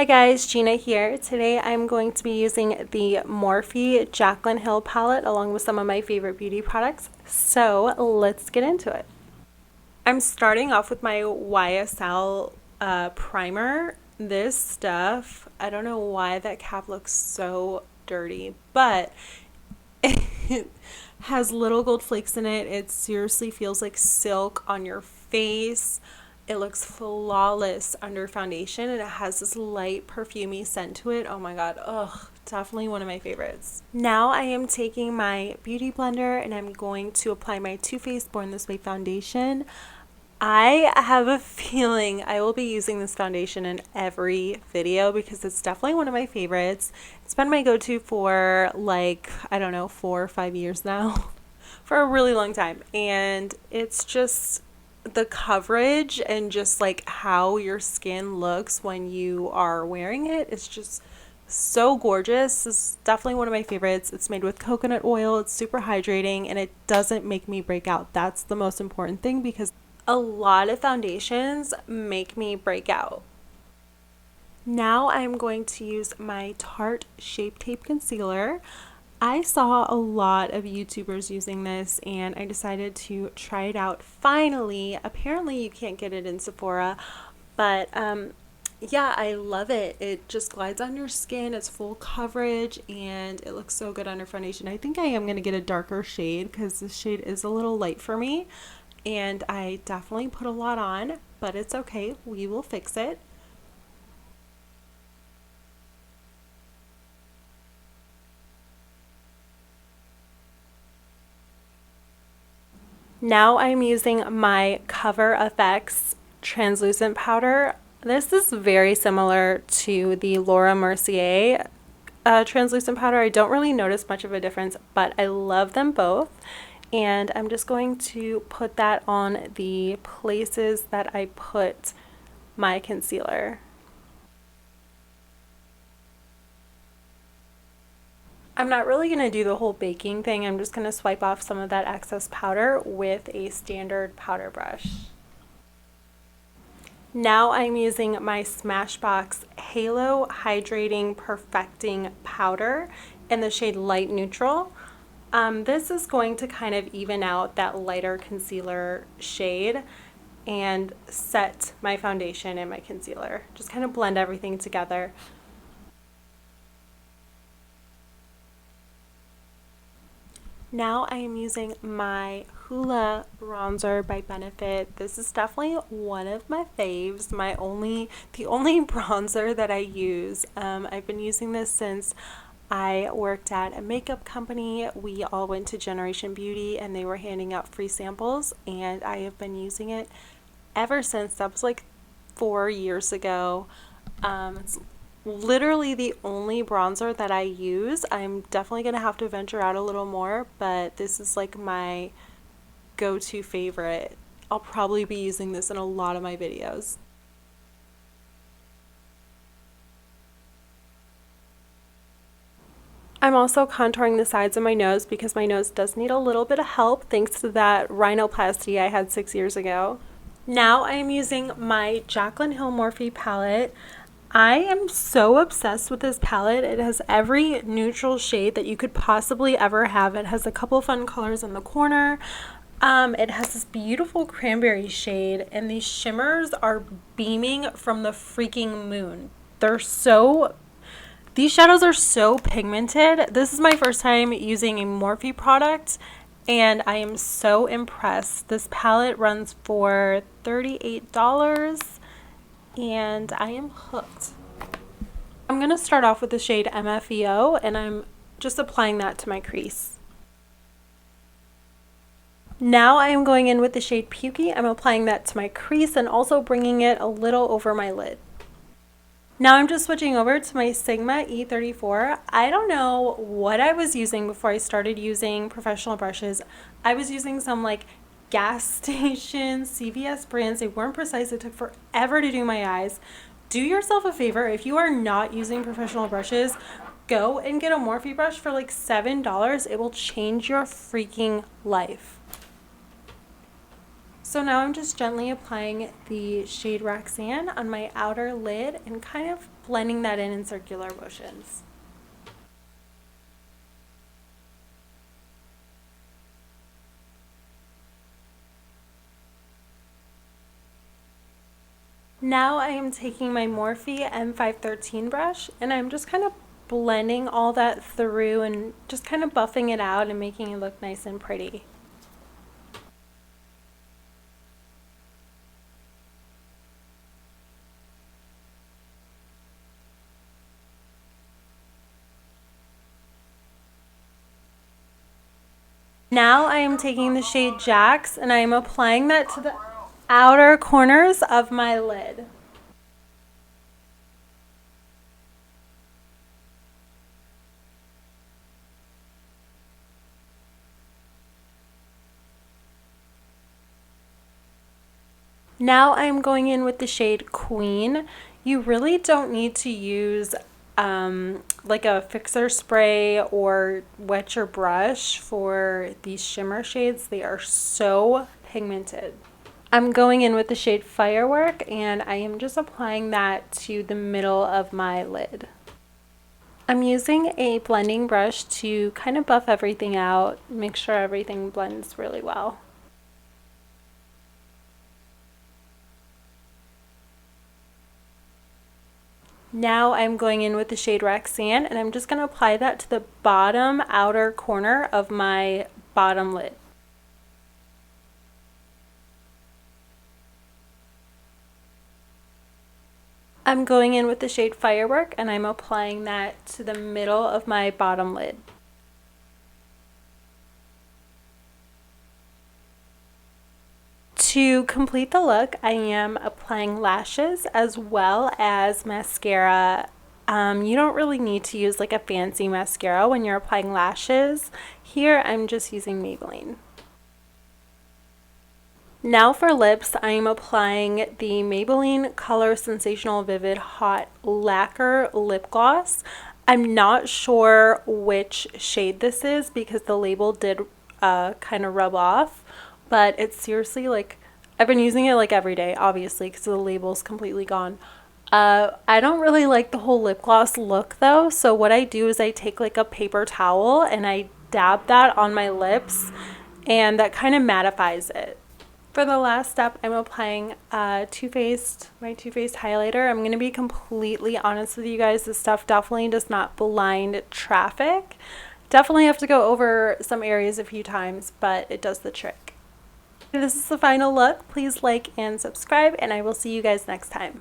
Hi guys, Gina here. Today I'm going to be using the Morphe Jaclyn Hill palette along with some of my favorite beauty products. So let's get into it. I'm starting off with my YSL primer. This stuff, I don't know why that cap looks so dirty, but it has little gold flakes in it. It seriously feels like silk on your face. It looks flawless under foundation, and it has this light perfumey scent to it. Oh my god, ugh, definitely one of my favorites. Now I am taking my beauty blender and I'm going to apply my Too Faced Born This Way foundation. I have a feeling I will be using this foundation in every video because it's definitely one of my favorites. It's been my go-to for like, I don't know, 4 or 5 years now, for a really long time. And it's just the coverage and just like how your skin looks when you are wearing it. It's just so gorgeous. This is definitely one of my favorites. It's made with coconut oil. It's super hydrating and it doesn't make me break out. That's the most important thing because a lot of foundations make me break out. Now I'm going to use my Tarte Shape Tape Concealer. I saw a lot of YouTubers using this and I decided to try it out finally. Apparently you can't get it in Sephora, but yeah, I love it. It just glides on your skin. It's full coverage and it looks so good under foundation. I think I am going to get a darker shade because this shade is a little light for me. And I definitely put a lot on, but it's okay. We will fix it. Now I'm using my Cover FX translucent powder. This is very similar to the Laura Mercier translucent powder. I don't really notice much of a difference, but I love them both. And I'm just going to put that on the places that I put my concealer. I'm not really going to do the whole baking thing. I'm just going to swipe off some of that excess powder with a standard powder brush. Now I'm using my Smashbox Halo Hydrating Perfecting Powder in the shade Light Neutral. This is going to kind of even out that lighter concealer shade and set my foundation and my concealer. Just kind of blend everything together. Now I am using my Hoola bronzer by Benefit. This is definitely one of my faves. The only bronzer that I use. I've been using this since I worked at a makeup company. We all went to Generation Beauty and they were handing out free samples and I have been using it ever since. That was like 4 years ago. It's literally the only bronzer that I use. I'm definitely gonna have to venture out a little more, but this is like my go-to favorite. I'll probably be using this in a lot of my videos. I'm also contouring the sides of my nose because my nose does need a little bit of help thanks to that rhinoplasty I had 6 years ago. Now I am using my Jaclyn Hill Morphe palette. I am so obsessed with this palette. It has every neutral shade that you could possibly ever have. It has a couple fun colors in the corner. It has this beautiful cranberry shade and these shimmers are beaming from the freaking moon. These shadows are so pigmented. This is my first time using a Morphe product and I am so impressed. This palette runs for $38 and I am hooked. I'm going to start off with the shade MFEO and I'm just applying that to my crease. Now I am going in with the shade Pukey. I'm applying that to my crease and also bringing it a little over my lid. Now I'm just switching over to my Sigma E34. I don't know what I was using before I started using professional brushes. I was using some like gas station CVS brands. They weren't precise. It took forever to do my eyes. Do yourself a favor. If you are not using professional brushes, go and get a Morphe brush for like $7. It will change your freaking life. So now I'm just gently applying the shade Roxanne on my outer lid and kind of blending that in circular motions. Now I am taking my Morphe M513 brush and I'm just kind of blending all that through and just kind of buffing it out and making it look nice and pretty. Now I am taking the shade Jax and I am applying that to the outer corners of my lid. Now I'm going in with the shade Queen. You really don't need to use like a fixer spray or wet your brush for these shimmer shades. They are so pigmented. I'm going in with the shade Firework and I am just applying that to the middle of my lid. I'm using a blending brush to kind of buff everything out, make sure everything blends really well. Now I'm going in with the shade Roxanne and I'm just going to apply that to the bottom outer corner of my bottom lid. I'm going in with the shade Firework and I'm applying that to the middle of my bottom lid. To complete the look, I am applying lashes as well as mascara. You don't really need to use like a fancy mascara when you're applying lashes. Here I'm just using Maybelline. Now for lips, I am applying the Maybelline Color Sensational Vivid Hot Lacquer Lip Gloss. I'm not sure which shade this is because the label did kind of rub off, but it's seriously like, I've been using it like every day, obviously, because the label's completely gone. I don't really like the whole lip gloss look though, so what I do is I take like a paper towel and I dab that on my lips and that kind of mattifies it. For the last step, I'm applying my Too Faced highlighter. I'm going to be completely honest with you guys, this stuff definitely does not blind traffic. Definitely have to go over some areas a few times, but it does the trick. This is the final look. Please like and subscribe, and I will see you guys next time.